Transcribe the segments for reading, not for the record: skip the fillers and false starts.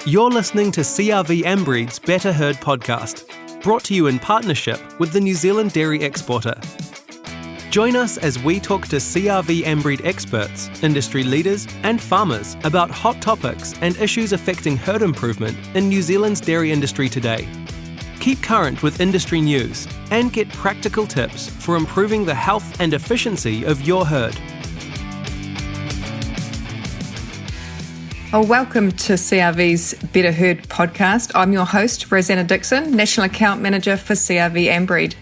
You're listening to CRV Ambreed's Better Herd podcast, brought to you in partnership with the New Zealand Dairy Exporter. Join us as we talk to CRV Ambreed experts, industry leaders and farmers about hot topics and issues affecting herd improvement in New Zealand's dairy industry today. Keep current with industry news and get practical tips for improving the health and efficiency of your herd. Welcome to CRV's Better Herd podcast. I'm your host, Rosanna Dickson, National Account Manager for CRV Ambreed.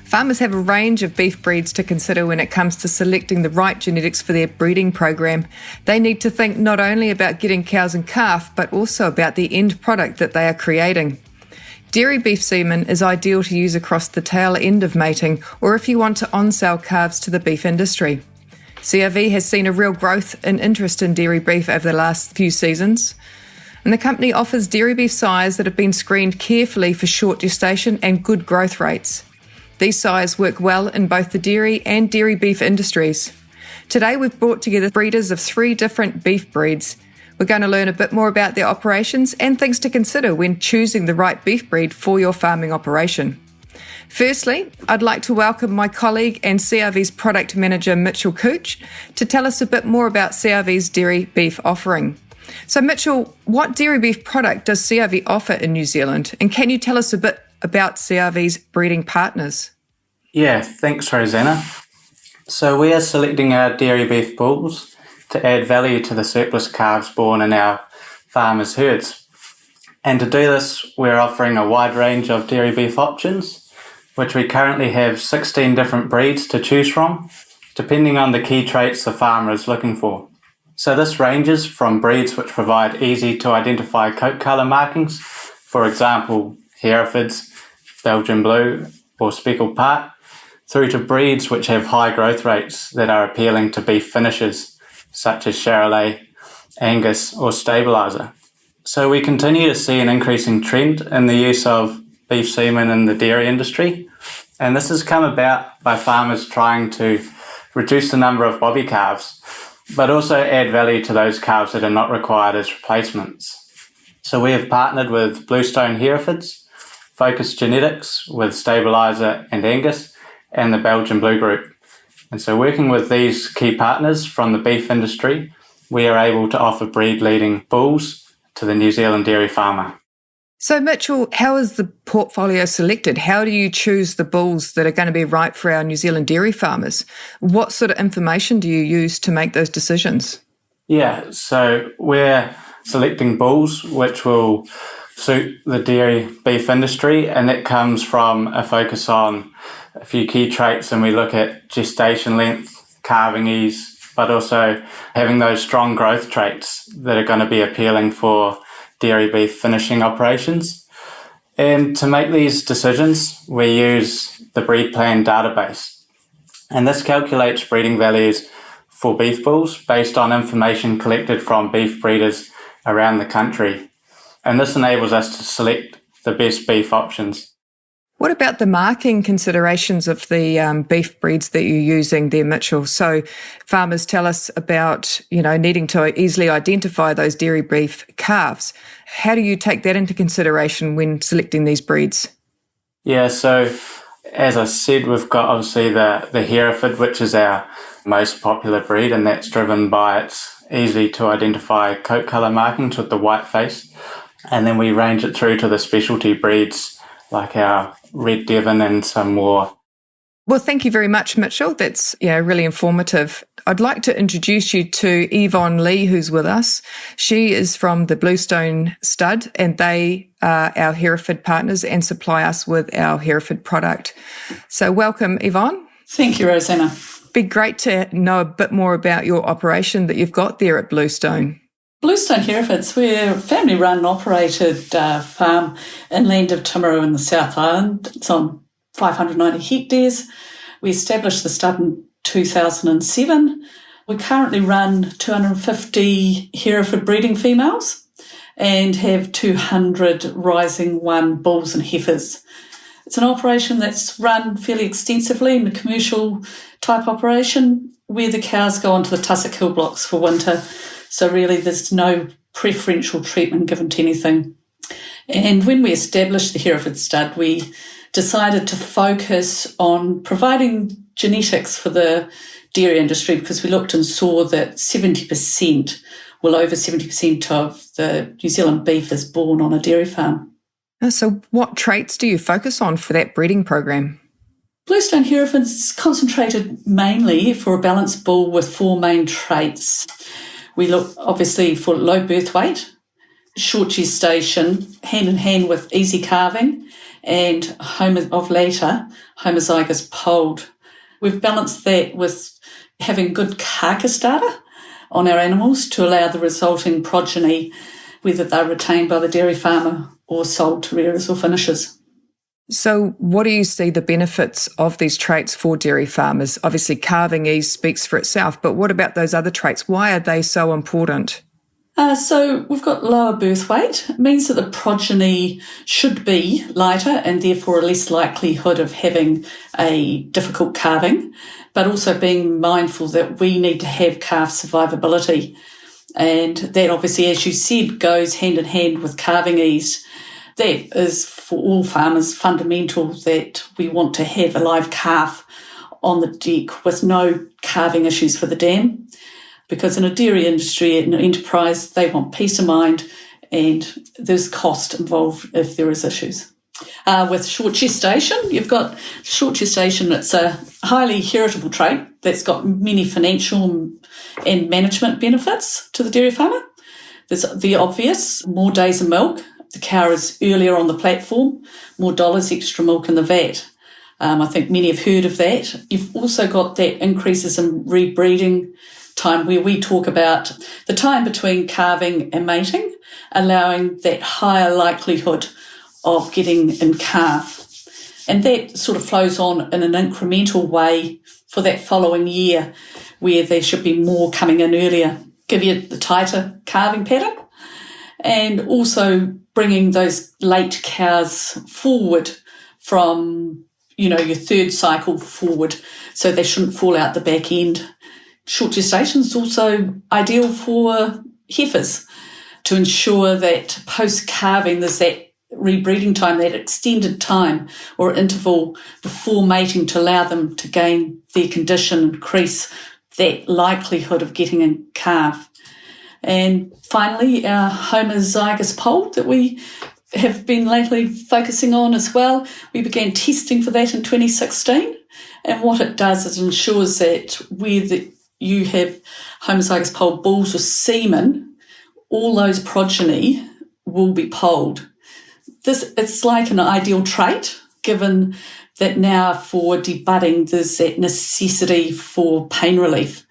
Farmers have a range of beef breeds to consider when it comes to selecting the right genetics for their breeding program. They need to think not only about getting cows and calf, but also about the end product that they are creating. Dairy beef semen is ideal to use across the tail end of mating, or if you want to on-sell calves to the beef industry. CRV has seen a real growth in interest in dairy beef over the last few seasons, and the company offers dairy beef sires that have been screened carefully for short gestation and good growth rates. These sires work well in both the dairy and dairy beef industries. Today we've brought together breeders of 3 different beef breeds. We're going to learn a bit more about their operations and things to consider when choosing the right beef breed for your farming operation. Firstly, I'd like to welcome my colleague and CRV's product manager, Mitchell Koot, to tell us a bit more about CRV's dairy beef offering. So Mitchell, what dairy beef product does CRV offer in New Zealand? And can you tell us a bit about CRV's breeding partners? Yeah, thanks Rosanna. So we are selecting our dairy beef bulls to add value to the surplus calves born in our farmers' herds. And to do this, we're offering a wide range of dairy beef options, which we currently have 16 different breeds to choose from, depending on the key traits the farmer is looking for. So this ranges from breeds which provide easy to identify coat colour markings, for example, Herefords, Belgian Blue or Speckled Part, through to breeds which have high growth rates that are appealing to beef finishers, such as Charolais, Angus or Stabiliser. So we continue to see an increasing trend in the use of beef semen in the dairy industry, and this has come about by farmers trying to reduce the number of bobby calves, but also add value to those calves that are not required as replacements. So we have partnered with Bluestone Herefords, Focus Genetics with Stabiliser and Angus, and the Belgian Blue Group. And so working with these key partners from the beef industry, we are able to offer breed-leading bulls to the New Zealand dairy farmer. So Mitchell, how is the portfolio selected? How do you choose the bulls that are going to be right for our New Zealand dairy farmers? What sort of information do you use to make those decisions? Yeah, so we're selecting bulls which will suit the dairy beef industry, and that comes from a focus on a few key traits, and we look at gestation length, calving ease, but also having those strong growth traits that are going to be appealing for dairy beef finishing operations. And to make these decisions, we use the breed plan database. And this calculates breeding values for beef bulls based on information collected from beef breeders around the country. And this enables us to select the best beef options. What about the marking considerations of the beef breeds that you're using there, Mitchell? So farmers tell us about, needing to easily identify those dairy beef calves. How do you take that into consideration when selecting these breeds? Yeah, so as I said, we've got obviously the Hereford, which is our most popular breed, and that's driven by its easy to identify coat colour markings with the white face. And then we range it through to the specialty breeds like our Red Devon and some more. Well, thank you very much, Mitchell. That's really informative. I'd like to introduce you to Yvonne Lee, who's with us. She is from the Bluestone Stud, and they are our Hereford partners and supply us with our Hereford product. So welcome, Yvonne. Thank you, Rosanna. Be great to know a bit more about your operation that you've got there at Bluestone. Bluestone Herefords, we're a family-run and operated farm inland of Timaru in the South Island. It's on 590 hectares. We established the stud in 2007. We currently run 250 Hereford breeding females and have 200 Rising 1 bulls and heifers. It's an operation that's run fairly extensively in a commercial type operation where the cows go onto the tussock hill blocks for winter. So really there's no preferential treatment given to anything. And when we established the Hereford stud, we decided to focus on providing genetics for the dairy industry because we looked and saw that 70%, well over 70% of the New Zealand beef is born on a dairy farm. So what traits do you focus on for that breeding program? Bluestone Hereford's concentrated mainly for a balanced bull with 4 main traits. We look obviously for low birth weight, short gestation, hand in hand with easy calving, and of later homozygous polled. We've balanced that with having good carcass data on our animals to allow the resulting progeny, whether they're retained by the dairy farmer or sold to rearers or finishers. So what do you see the benefits of these traits for dairy farmers? Obviously, calving ease speaks for itself, but what about those other traits? Why are they so important? So we've got lower birth weight. It means that the progeny should be lighter and therefore a less likelihood of having a difficult calving, but also being mindful that we need to have calf survivability. And that obviously, as you said, goes hand in hand with calving ease. That is for all farmers fundamental, that we want to have a live calf on the deck with no calving issues for the dam. Because in a dairy industry, in an enterprise, they want peace of mind and there's cost involved if there is issues. With short gestation, you've got short gestation. It's a highly heritable trait that's got many financial and management benefits to the dairy farmer. There's the obvious, more days of milk. The cow is earlier on the platform, more dollars, extra milk in the vat. I think many have heard of that. You've also got that increases in rebreeding time where we talk about the time between calving and mating, allowing that higher likelihood of getting in calf. And that sort of flows on in an incremental way for that following year where there should be more coming in earlier, give you the tighter calving pattern, and also bringing those late cows forward from, your third cycle forward so they shouldn't fall out the back end. Short gestation is also ideal for heifers to ensure that post-calving there's that rebreeding time, that extended time or interval before mating to allow them to gain their condition, increase that likelihood of getting a calf. And finally, our homozygous poll that we have been lately focusing on as well. We began testing for that in 2016. And what it does is ensures that whether you have homozygous polled bulls or semen, all those progeny will be polled. It's like an ideal trait, given that now for debudding there's that necessity for pain relief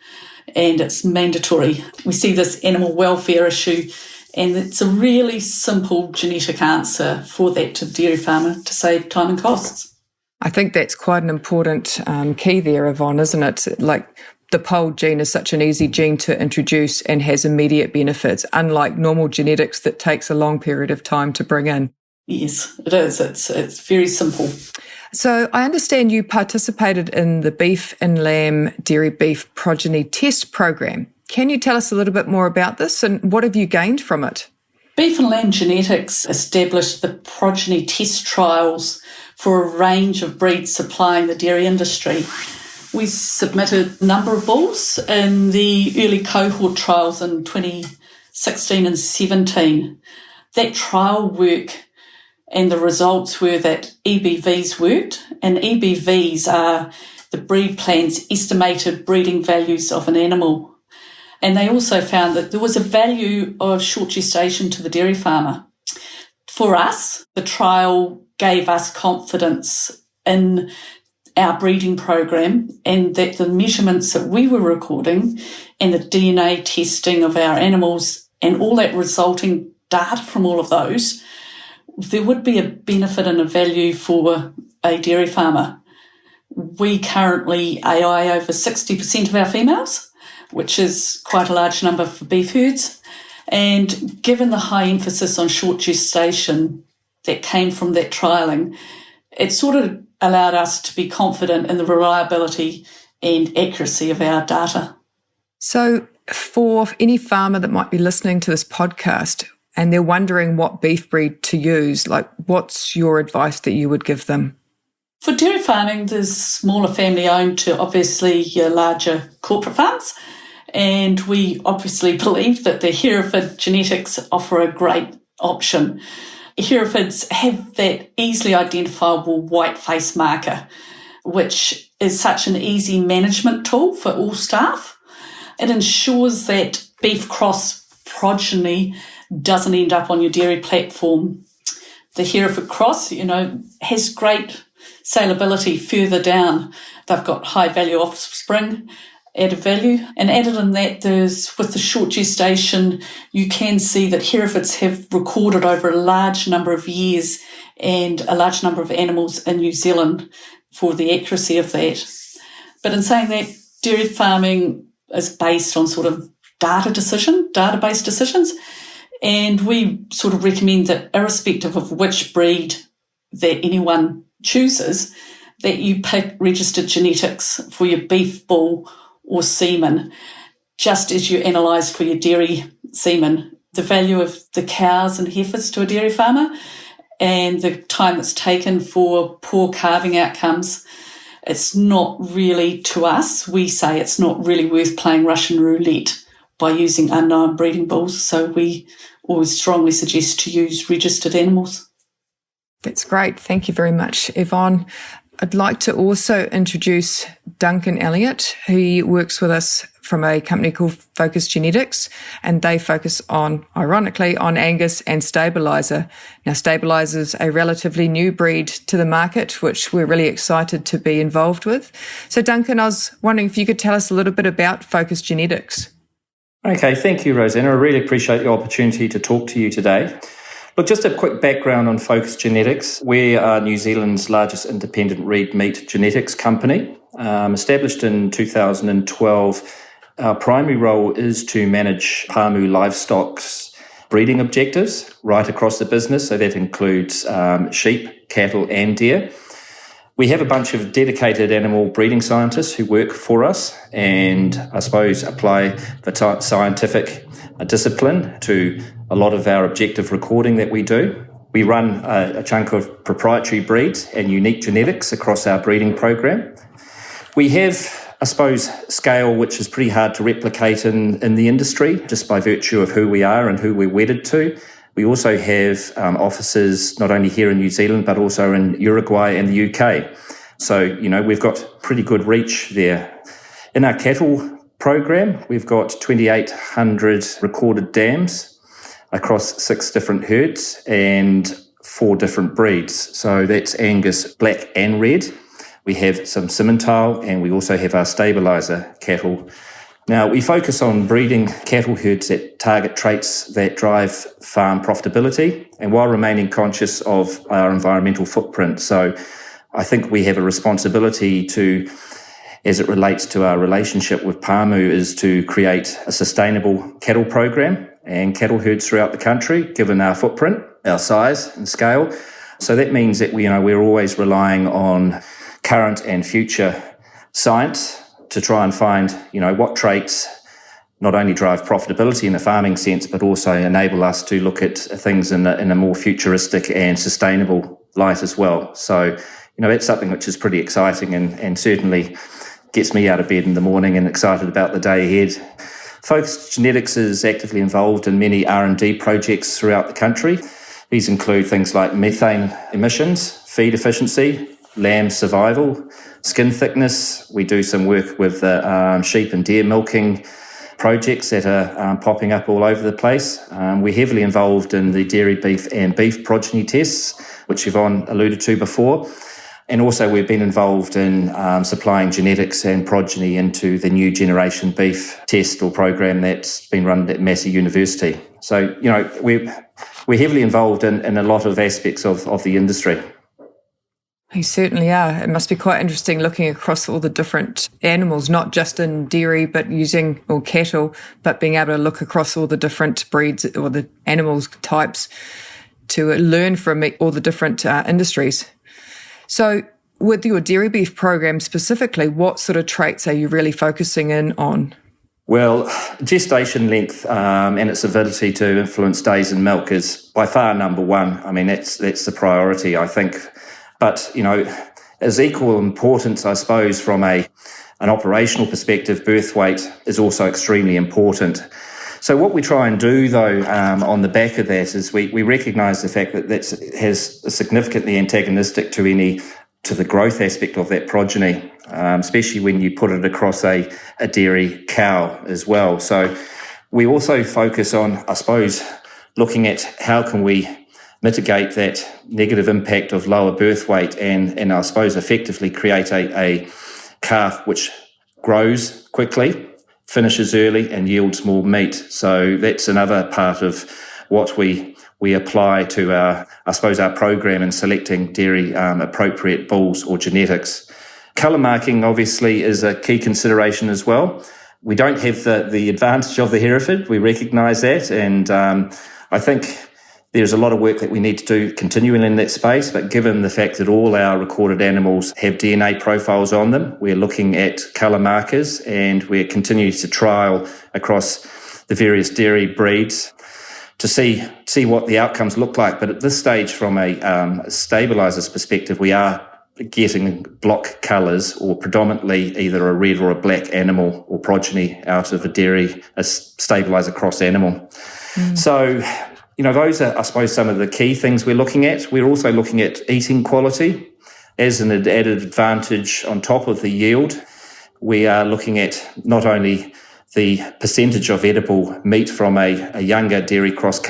and it's mandatory. We see this animal welfare issue and it's a really simple genetic answer for that to the dairy farmer to save time and costs. I think that's quite an important key there, Yvonne, isn't it? Like the polled gene is such an easy gene to introduce and has immediate benefits, unlike normal genetics that takes a long period of time to bring in. Yes, it is. It's very simple. So I understand you participated in the beef and lamb dairy beef progeny test program. Can you tell us a little bit more about this and what have you gained from it? Beef and lamb genetics established the progeny test trials for a range of breeds supplying the dairy industry. We submitted a number of bulls in the early cohort trials in 2016 and 17. That trial work and the results were that EBVs worked, and EBVs are the breed plan's estimated breeding values of an animal. And they also found that there was a value of short gestation to the dairy farmer. For us, the trial gave us confidence in our breeding program and that the measurements that we were recording and the DNA testing of our animals and all that resulting data from all of those, there would be a benefit and a value for a dairy farmer. We currently AI over 60% of our females, which is quite a large number for beef herds. And given the high emphasis on short gestation that came from that trialling, it sort of allowed us to be confident in the reliability and accuracy of our data. So for any farmer that might be listening to this podcast and they're wondering what beef breed to use, like what's your advice that you would give them? For dairy farming, there's smaller family-owned to obviously your larger corporate farms. And we obviously believe that the Hereford genetics offer a great option. Herefords have that easily identifiable white face marker, which is such an easy management tool for all staff. It ensures that beef cross progeny doesn't end up on your dairy platform. The Hereford cross, has great saleability further down. They've got high value offspring, added value. And added in that, with the short gestation, you can see that Herefords have recorded over a large number of years and a large number of animals in New Zealand for the accuracy of that. But in saying that, dairy farming is based on sort of database decisions. And we sort of recommend that irrespective of which breed that anyone chooses, that you pick registered genetics for your beef, bull or semen, just as you analyse for your dairy semen. The value of the cows and heifers to a dairy farmer and the time it's taken for poor calving outcomes, it's not really, to us, we say it's not really worth playing Russian roulette by using unknown breeding bulls. So we always strongly suggest to use registered animals. That's great. Thank you very much, Yvonne. I'd like to also introduce Duncan Elliott, who works with us from a company called Focus Genetics, and they focus ironically, on Angus and Stabiliser. Now, Stabiliser is a relatively new breed to the market, which we're really excited to be involved with. So, Duncan, I was wondering if you could tell us a little bit about Focus Genetics. Okay, thank you, Rosanna. I really appreciate the opportunity to talk to you today. Look, just a quick background on Focus Genetics. We are New Zealand's largest independent red meat genetics company. Established in 2012, our primary role is to manage Pāmu livestock's breeding objectives right across the business. So that includes sheep, cattle and deer. We have a bunch of dedicated animal breeding scientists who work for us and I suppose apply the scientific discipline to a lot of our objective recording that we do. We run a chunk of proprietary breeds and unique genetics across our breeding program. We have, I suppose, scale which is pretty hard to replicate in the industry just by virtue of who we are and who we're wedded to. We also have offices not only here in New Zealand but also in Uruguay and the UK. So, we've got pretty good reach there. In our cattle program, we've got 2,800 recorded dams across 6 different herds and 4 different breeds. So that's Angus, black and red. We have some Simmental and we also have our Stabiliser cattle. Now, we focus on breeding cattle herds that target traits that drive farm profitability and while remaining conscious of our environmental footprint. So I think we have a responsibility to, as it relates to our relationship with Pāmu, is to create a sustainable cattle program and cattle herds throughout the country, given our footprint, our size and scale. So that means that we're always relying on current and future science to try and find, what traits not only drive profitability in the farming sense, but also enable us to look at things in a more futuristic and sustainable light as well. So, that's something which is pretty exciting and certainly gets me out of bed in the morning and excited about the day ahead. Focus Genetics is actively involved in many R&D projects throughout the country. These include things like methane emissions, feed efficiency, lamb survival, skin thickness. We do some work with sheep and deer milking projects that are popping up all over the place. We're heavily involved in the dairy beef and beef progeny tests, which Yvonne alluded to before. And also we've been involved in supplying genetics and progeny into the new generation beef test or program that's been run at Massey University. So, we're heavily involved in a lot of aspects of the industry. You certainly are. It must be quite interesting looking across all the different animals, not just in dairy, but or cattle, but being able to look across all the different breeds or the animals types to learn from all the different industries. So with your dairy beef program specifically, what sort of traits are you really focusing in on? Well, gestation length and its ability to influence days in milk is by far number one. I mean, that's the priority, I think. But, as equal importance, I suppose, from an operational perspective, birth weight is also extremely important. So what we try and do, though, on the back of that is we recognise the fact that that has significantly antagonistic to the growth aspect of that progeny, especially when you put it across a dairy cow as well. So we also focus on, I suppose, looking at how can we mitigate that negative impact of lower birth weight and I suppose effectively create a calf which grows quickly, finishes early and yields more meat. So that's another part of what we apply to our program in selecting dairy appropriate bulls or genetics. Colour marking obviously is a key consideration as well. We don't have the advantage of the Hereford, we recognise that, and I think there's a lot of work that we need to do continuing in that space, but given the fact that all our recorded animals have DNA profiles on them, we're looking at colour markers and we're continuing to trial across the various dairy breeds to see what the outcomes look like. But at this stage, from a stabiliser's perspective, we are getting block colours or predominantly either a red or a black animal or progeny out of a stabiliser cross animal. So, those are, I suppose, some of the key things we're looking at. We're also looking at eating quality as an added advantage on top of the yield. We are looking at not only the percentage of edible meat from a younger dairy beef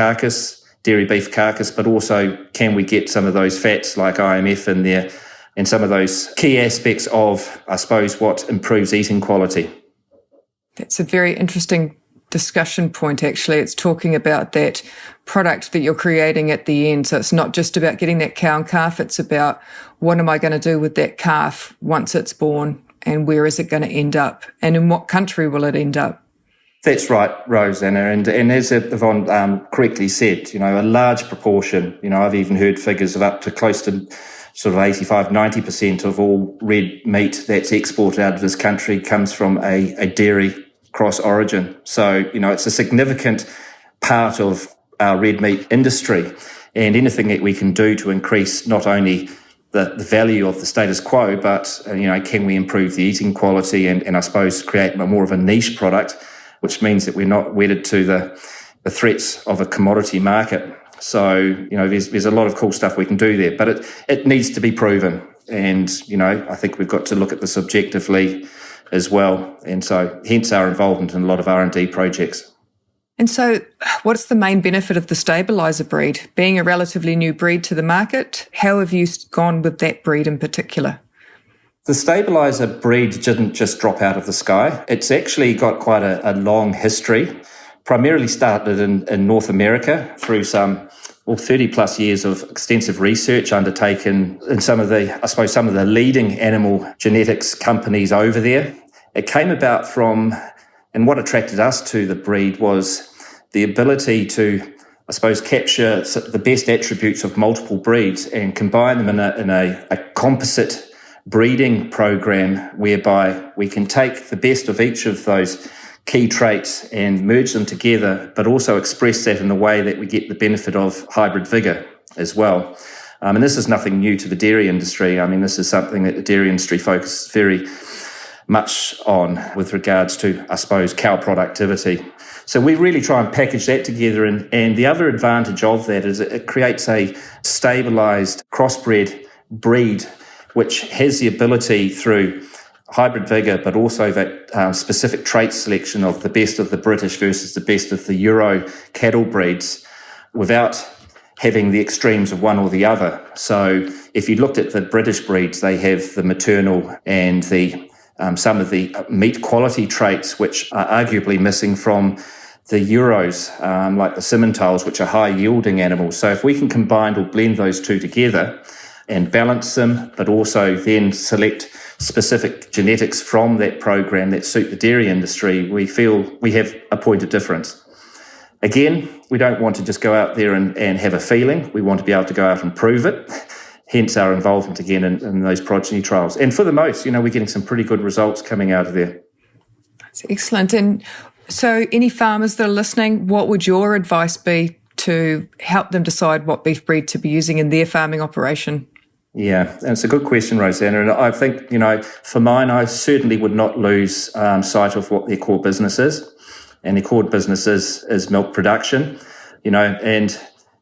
carcass, but also can we get some of those fats like IMF in there and some of those key aspects of, I suppose, what improves eating quality. That's a very interesting discussion point, actually. It's talking about that product that you're creating at the end. So it's not just about getting that cow and calf, it's about what am I going to do with that calf once it's born and where is it going to end up and in what country will it end up? That's right, Rosanna. And as Yvonne correctly said, a large proportion, I've even heard figures of up to close to sort of 85, 90% of all red meat that's exported out of this country comes from a dairy cross origin. So, it's a significant part of our red meat industry, and anything that we can do to increase not only the value of the status quo, but, can we improve the eating quality and I suppose create more of a niche product, which means that we're not wedded to the threats of a commodity market. So, there's a lot of cool stuff we can do there, but it needs to be proven. And, I think we've got to look at this objectively as well. And so hence our involvement in a lot of R&D projects. And so what's the main benefit of the stabiliser breed? Being a relatively new breed to the market, how have you gone with that breed in particular? The stabiliser breed didn't just drop out of the sky. It's actually got quite a long history, primarily started in North America through some 30 plus years of extensive research undertaken in some of the leading animal genetics companies over there. It came about from, and what attracted us to the breed was the ability to, I suppose, capture the best attributes of multiple breeds and combine them in a composite breeding program whereby we can take the best of each of those key traits and merge them together, but also express that in a way that we get the benefit of hybrid vigour as well. And this is nothing new to the dairy industry. I mean, this is something that the dairy industry focuses very much on with regards to, I suppose, cow productivity. So we really try and package that together. And the other advantage of that is it creates a stabilised crossbred breed, which has the ability through hybrid vigour, but also that specific trait selection of the British versus the best of the Euro cattle breeds without having the extremes of one or the other. So if you looked at the British breeds, they have the maternal and some of the meat quality traits which are arguably missing from the Euros, like the Simmentals, which are high-yielding animals. So if we can combine or blend those two together and balance them, but also then select specific genetics from that program that suit the dairy industry, we feel we have a point of difference. Again, we don't want to just go out there and have a feeling. We want to be able to go out and prove it. Hence our involvement again in those progeny trials. And for the most, we're getting some pretty good results coming out of there. It's excellent. And so any farmers that are listening, what would your advice be to help them decide what beef breed to be using in their farming operation? Yeah, and it's a good question, Rosanna. And I think, for mine, I certainly would not lose sight of what their core business is. And their core business is milk production, and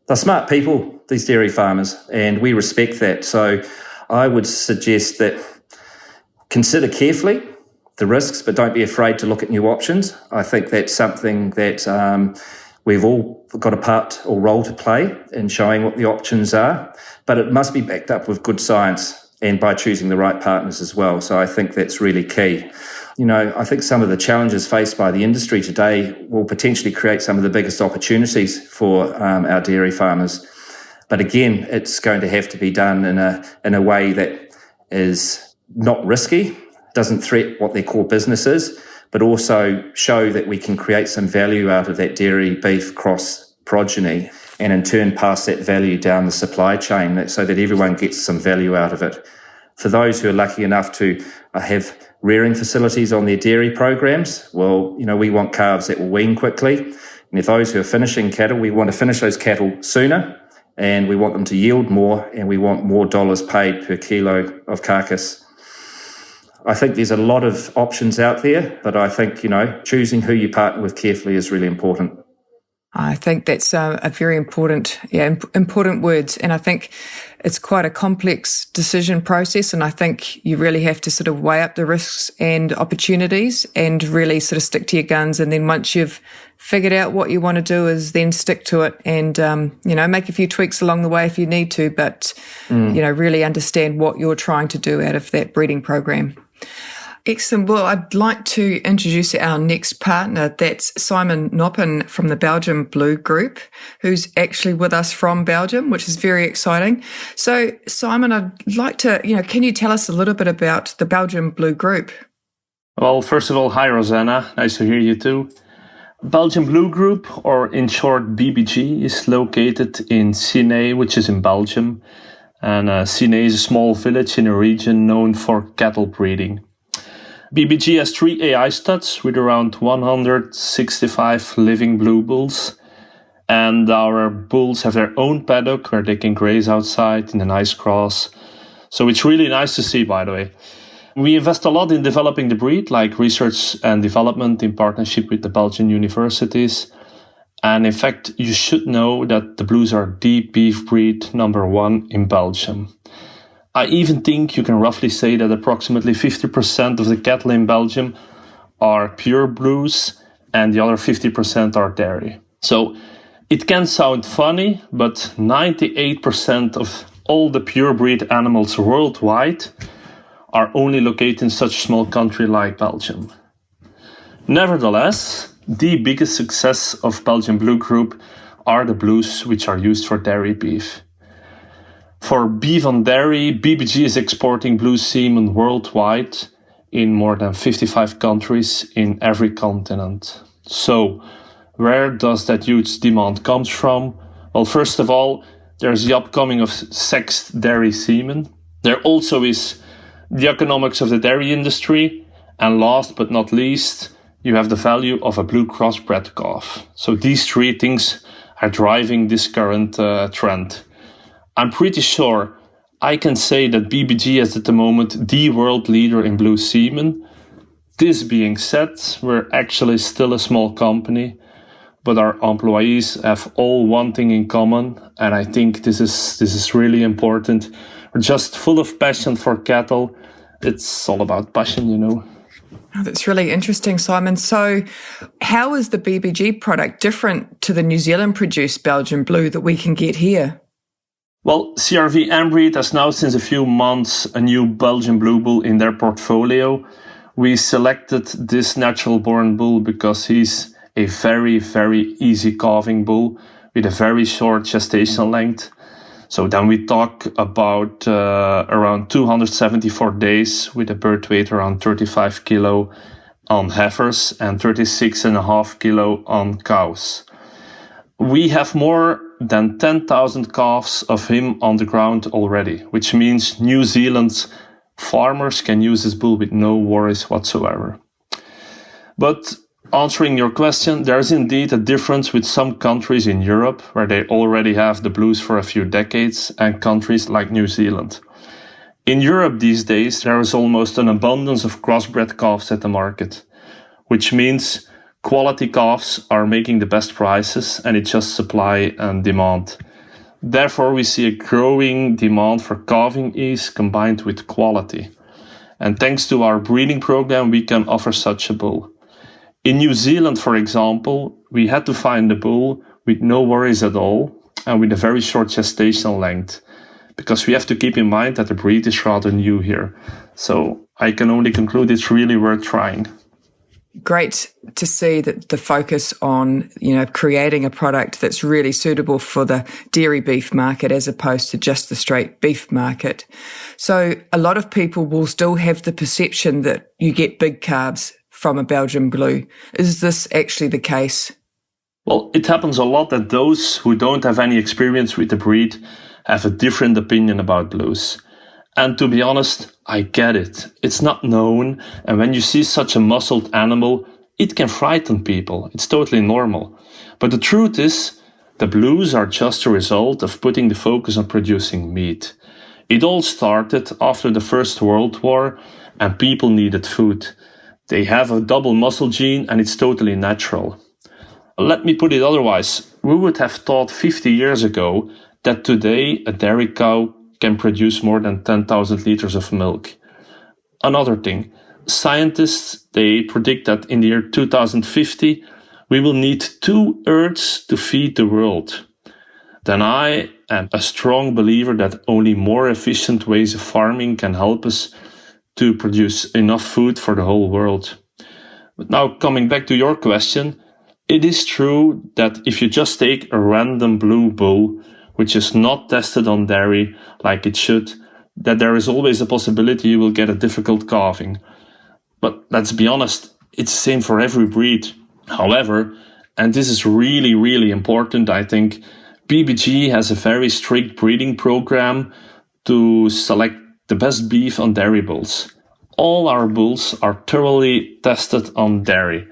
they're smart people, these dairy farmers, and we respect that. So I would suggest that consider carefully the risks, but don't be afraid to look at new options. I think that's something that we've all got a part or role to play in showing what the options are, but it must be backed up with good science and by choosing the right partners as well. So I think that's really key. I think some of the challenges faced by the industry today will potentially create some of the biggest opportunities for our dairy farmers. But again, it's going to have to be done in a way that is not risky, doesn't threaten what their core business is, but also show that we can create some value out of that dairy beef cross progeny and in turn pass that value down the supply chain so that everyone gets some value out of it. For those who are lucky enough to have rearing facilities on their dairy programs, well, we want calves that will wean quickly. And if those who are finishing cattle, we want to finish those cattle sooner and we want them to yield more and we want more dollars paid per kilo of carcass. I think there's a lot of options out there, but I think, choosing who you partner with carefully is really important. I think that's a very important words. And I think it's quite a complex decision process. And I think you really have to sort of weigh up the risks and opportunities and really sort of stick to your guns. And then once you've figured out what you want to do is then stick to it and, make a few tweaks along the way if you need to, but, really understand what you're trying to do out of that breeding program. Excellent. Well, I'd like to introduce our next partner. That's Simon Noppen from the Belgian Blue Group, who's actually with us from Belgium, which is very exciting. So, Simon, I'd like to, can you tell us a little bit about the Belgian Blue Group? Well, first of all, hi, Rosanna. Nice to hear you too. Belgian Blue Group, or in short BBG, is located in Ciney, which is in Belgium. And Ciney is a small village in a region known for cattle breeding. BBG has 3 AI studs with around 165 living blue bulls. And our bulls have their own paddock where they can graze outside in the nice grass. So it's really nice to see, by the way. We invest a lot in developing the breed, like research and development in partnership with the Belgian universities. And in fact, you should know that the blues are the beef breed number 1 in Belgium. I even think you can roughly say that approximately 50% of the cattle in Belgium are pure blues and the other 50% are dairy. So it can sound funny, but 98% of all the pure breed animals worldwide are only located in such a small country like Belgium. Nevertheless, the biggest success of Belgian Blue Group are the blues which are used for dairy beef. For beef on dairy, BBG is exporting blue semen worldwide in more than 55 countries in every continent. So, where does that huge demand come from? Well, first of all, there's the upcoming of sexed dairy semen. There also is the economics of the dairy industry. And last but not least, you have the value of a blue crossbred calf. So these 3 things are driving this current trend. I'm pretty sure I can say that BBG is at the moment the world leader in blue semen. This being said, we're actually still a small company, but our employees have all one thing in common, and I think this is really important. We're just full of passion for cattle. It's all about passion, Oh, that's really interesting, Simon. So how is the BBG product different to the New Zealand-produced Belgian Blue that we can get here? Well, CRV Ambreed has now since a few months a new Belgian Blue Bull in their portfolio. We selected this natural-born bull because he's a very, very easy calving bull with a very short gestation length. So then we talk about around 274 days with a birth weight around 35 kilo on heifers and 36.5 kilo on cows. We have more than 10,000 calves of him on the ground already, which means New Zealand's farmers can use this bull with no worries whatsoever. But answering your question, there is indeed a difference with some countries in Europe where they already have the blues for a few decades and countries like New Zealand. In Europe these days, there is almost an abundance of crossbred calves at the market, which means quality calves are making the best prices and it's just supply and demand. Therefore, we see a growing demand for calving ease combined with quality. And thanks to our breeding program, we can offer such a bull. In New Zealand, for example, we had to find a bull with no worries at all and with a very short gestational length, because we have to keep in mind that the breed is rather new here. So I can only conclude it's really worth trying. Great to see that the focus on, creating a product that's really suitable for the dairy beef market as opposed to just the straight beef market. So a lot of people will still have the perception that you get big calves from a Belgian Blue. Is this actually the case? Well, it happens a lot that those who don't have any experience with the breed have a different opinion about blues. And to be honest, I get it. It's not known, and when you see such a muscled animal, it can frighten people. It's totally normal. But the truth is, the blues are just a result of putting the focus on producing meat. It all started after the First World War, and people needed food. They have a double muscle gene, and it's totally natural. Let me put it otherwise. We would have thought 50 years ago that today a dairy cow can produce more than 10,000 liters of milk. Another thing, scientists, they predict that in the year 2050, we will need 2 Earths to feed the world. Then I am a strong believer that only more efficient ways of farming can help us to produce enough food for the whole world. But now coming back to your question, it is true that if you just take a random blue bull, which is not tested on dairy like it should, that there is always a possibility you will get a difficult calving. But let's be honest, it's the same for every breed. However, and this is really, really important, I think, BBG has a very strict breeding program to select the best beef on dairy bulls. All our bulls are thoroughly tested on dairy.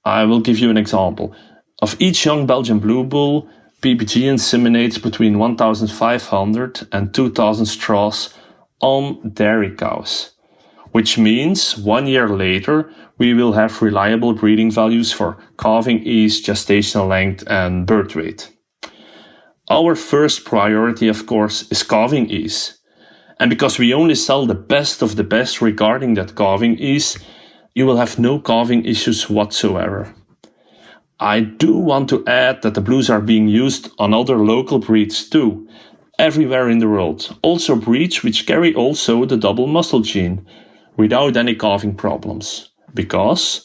I will give you an example. Of each young Belgian blue bull, BBG inseminates between 1,500 and 2,000 straws on dairy cows, which means 1 year later we will have reliable breeding values for calving ease, gestational length and birth weight. Our first priority, of course, is calving ease. And because we only sell the best of the best regarding that calving ease, you will have no calving issues whatsoever. I do want to add that the blues are being used on other local breeds too, everywhere in the world. Also breeds which carry also the double muscle gene, without any calving problems. Because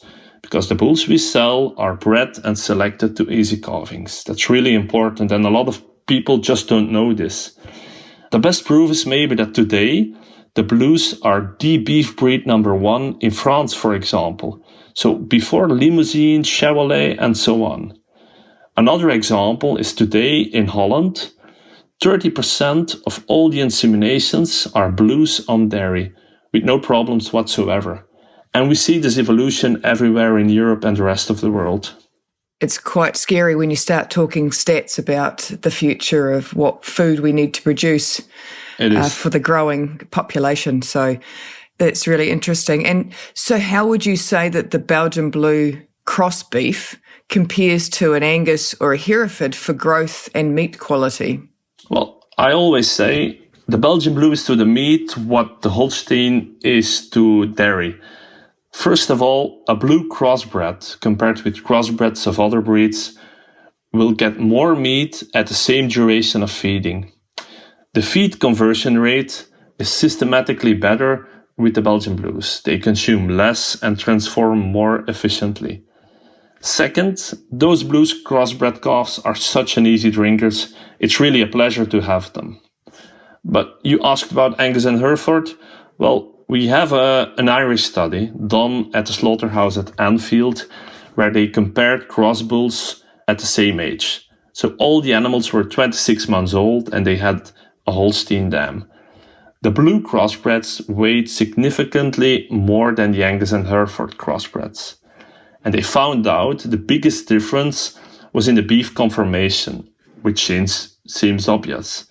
the bulls we sell are bred and selected to easy calvings. That's really important, and a lot of people just don't know this. The best proof is maybe that today the blues are the beef breed number 1 in France, for example. So before Limousin, Chevrolet, and so on. Another example is today in Holland, 30% of all the inseminations are blues on dairy, with no problems whatsoever. And we see this evolution everywhere in Europe and the rest of the world. It's quite scary when you start talking stats about the future of what food we need to produce for the growing population. So that's really interesting. And so how would you say that the Belgian Blue cross beef compares to an Angus or a Hereford for growth and meat quality? Well, I always say the Belgian Blue is to the meat what the Holstein is to dairy. First of all, a blue crossbred compared with crossbreds of other breeds will get more meat at the same duration of feeding. The feed conversion rate is systematically better with the Belgian Blues. They consume less and transform more efficiently. Second, those Blues crossbred calves are such an easy drinkers. It's really a pleasure to have them. But you asked about Angus and Hereford. Well, we have an Irish study done at the slaughterhouse at Anfield where they compared cross bulls at the same age. So all the animals were 26 months old and they had a Holstein dam. The blue crossbreds weighed significantly more than the Angus and Hereford crossbreds. And they found out the biggest difference was in the beef conformation, which seems obvious,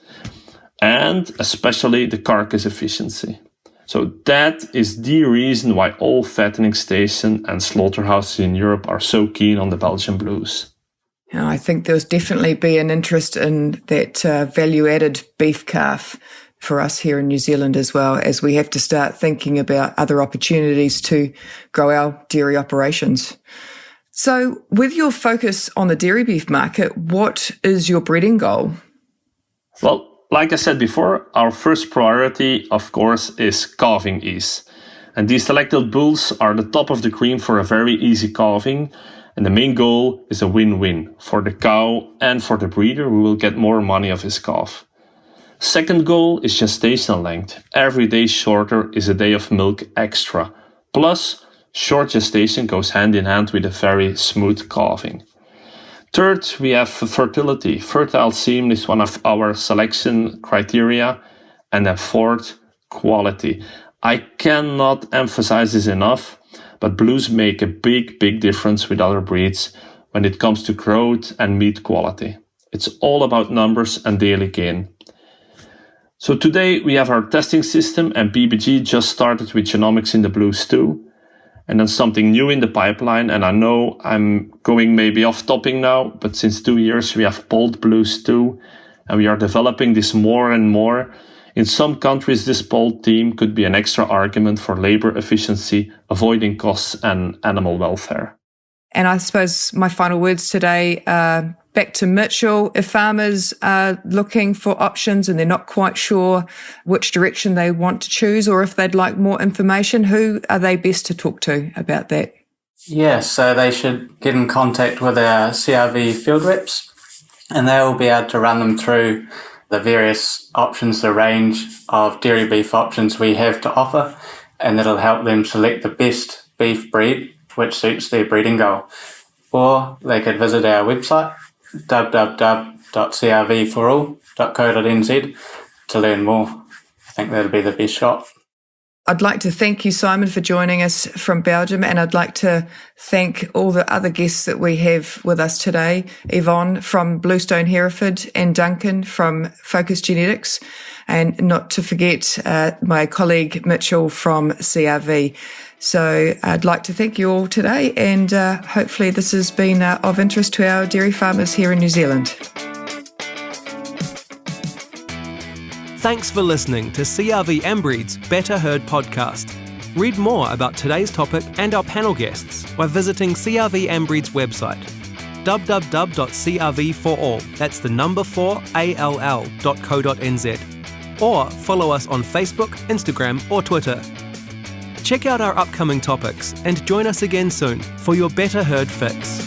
and especially the carcass efficiency. So that is the reason why all fattening stations and slaughterhouses in Europe are so keen on the Belgian Blues. I think there's definitely be an interest in that value-added beef calf for us here in New Zealand as well, as we have to start thinking about other opportunities to grow our dairy operations. So with your focus on the dairy beef market, what is your breeding goal? Well, like I said before, our first priority, of course, is calving ease. And these selected bulls are the top of the cream for a very easy calving. And the main goal is a win-win for the cow and for the breeder, who will get more money of his calf. Second goal is gestation length. Every day shorter is a day of milk extra. Plus, short gestation goes hand in hand with a very smooth calving. Third, we have fertility. Fertile semen is one of our selection criteria. And then fourth, quality. I cannot emphasize this enough, but blues make a big difference with other breeds when it comes to growth and meat quality. It's all about numbers and daily gain. So today we have our testing system, and BBG just started with genomics in the blues too. And then something new in the pipeline, and I know I'm going maybe off topic now, but since 2 years we have polled blues too, and we are developing this more and more. In some countries, this polled team could be an extra argument for labor efficiency, avoiding costs and animal welfare. And I suppose my final words today are back to Mitchell. If farmers are looking for options and they're not quite sure which direction they want to choose, or if they'd like more information, who are they best to talk to about that? Yeah, so they should get in contact with our CRV field reps, and they'll be able to run them through the various options, the range of dairy beef options we have to offer, and that'll help them select the best beef breed which suits their breeding goal. Or they could visit our website, www.crvforall.co.nz, to learn more. I think that'll be the best shot. I'd like to thank you, Simon, for joining us from Belgium, and I'd like to thank all the other guests that we have with us today, Yvonne from Bluestone Hereford and Duncan from Focus Genetics, and not to forget my colleague Mitchell from CRV. So I'd like to thank you all today, and hopefully this has been of interest to our dairy farmers here in New Zealand. Thanks for listening to CRV Ambreed's Better Heard podcast. Read more about today's topic and our panel guests by visiting CRV Ambreed's website, www.crvforall, that's the number 4all.co.nz, or follow us on Facebook, Instagram or Twitter. Check out our upcoming topics and join us again soon for your Better Heard fix.